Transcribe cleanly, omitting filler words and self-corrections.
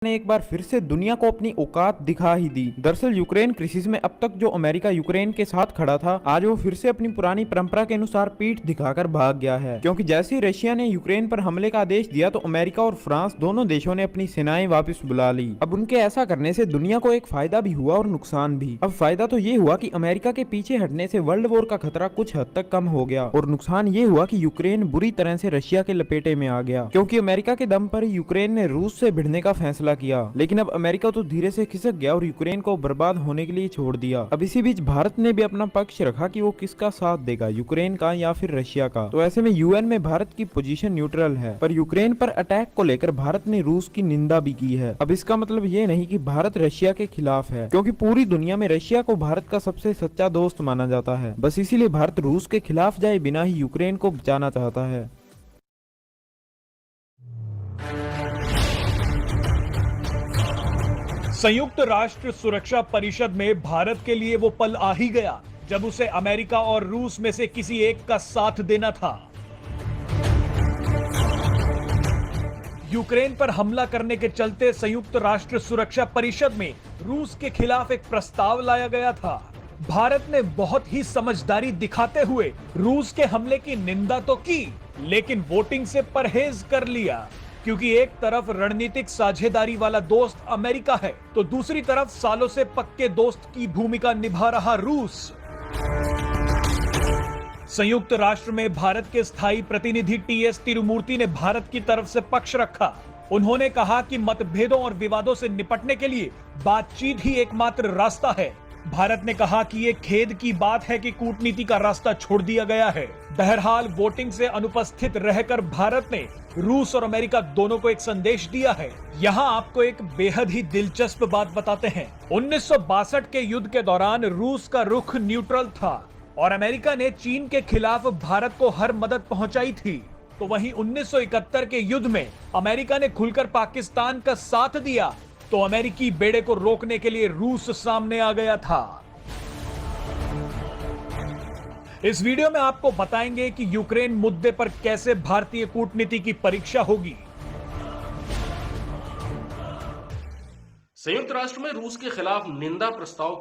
ने एक बार फिर से दुनिया को अपनी औकात दिखा ही दी। दरअसल यूक्रेन क्राइसिस में अब तक जो अमेरिका यूक्रेन के साथ खड़ा था, आज वो फिर से अपनी पुरानी परंपरा के अनुसार पीठ दिखाकर भाग गया है। क्योंकि जैसे ही रशिया ने यूक्रेन पर हमले का आदेश दिया तो अमेरिका और फ्रांस दोनों देशों ने अपनी सेनाएं वापस बुला ली। अब उनके ऐसा करने से दुनिया को एक फायदा भी हुआ और नुकसान भी। अब फायदा तो ये हुआ कि अमेरिका के पीछे हटने से वर्ल्ड वॉर का खतरा कुछ हद तक कम हो गया, और नुकसान ये हुआ कि यूक्रेन बुरी तरह से रशिया के लपेटे में आ गया, क्योंकि अमेरिका के दम पर यूक्रेन ने रूस से भिड़ने का फैसला किया। लेकिन अब अमेरिका तो धीरे से खिसक गया और यूक्रेन को बर्बाद होने के लिए छोड़ दिया। अब इसी बीच भारत ने भी अपना पक्ष रखा कि वो किसका साथ देगा, यूक्रेन का या फिर रशिया का। तो ऐसे में यूएन में भारत की पोजीशन न्यूट्रल है, पर यूक्रेन पर अटैक को लेकर भारत ने रूस की निंदा भी की है। अब इसका मतलब ये नहीं कि भारत रशिया के खिलाफ है, क्योंकि पूरी दुनिया में रशिया को भारत का सबसे सच्चा दोस्त माना जाता है। बस इसीलिए भारत रूस के खिलाफ जाए बिना ही यूक्रेन को बचाना चाहता है। संयुक्त राष्ट्र सुरक्षा परिषद में भारत के लिए वो पल आ ही गया जब उसे अमेरिका और रूस में से किसी एक का साथ देना था। यूक्रेन पर हमला करने के चलते संयुक्त राष्ट्र सुरक्षा परिषद में रूस के खिलाफ एक प्रस्ताव लाया गया था। भारत ने बहुत ही समझदारी दिखाते हुए रूस के हमले की निंदा तो की, लेकिन वोटिंग से परहेज कर लिया, क्योंकि एक तरफ रणनीतिक साझेदारी वाला दोस्त अमेरिका है तो दूसरी तरफ सालों से पक्के दोस्त की भूमिका निभा रहा रूस। संयुक्त राष्ट्र में भारत के स्थायी प्रतिनिधि टीएस तिरुमूर्ति ने भारत की तरफ से पक्ष रखा। उन्होंने कहा कि मतभेदों और विवादों से निपटने के लिए बातचीत ही एकमात्र रास्ता है। भारत ने कहा कि ये खेद की बात है कि कूटनीति का रास्ता छोड़ दिया गया है। बहरहाल वोटिंग से अनुपस्थित रहकर भारत ने रूस और अमेरिका दोनों को एक संदेश दिया है। यहाँ आपको एक बेहद ही दिलचस्प बात बताते हैं। 1962 के युद्ध के दौरान रूस का रुख न्यूट्रल था और अमेरिका ने चीन के खिलाफ भारत को हर मदद पहुंचाई थी। तो वहीं 1971 के युद्ध में अमेरिका ने खुलकर पाकिस्तान का साथ दिया तो अमेरिकी बेड़े को रोकने के लिए रूस सामने आ गया था। इस वीडियो में आपको बताएंगे कि यूक्रेन मुद्दे पर कैसे भारतीय कूटनीति की परीक्षा होगी। संयुक्त राष्ट्र में रूस के खिलाफ निंदा प्रस्ताव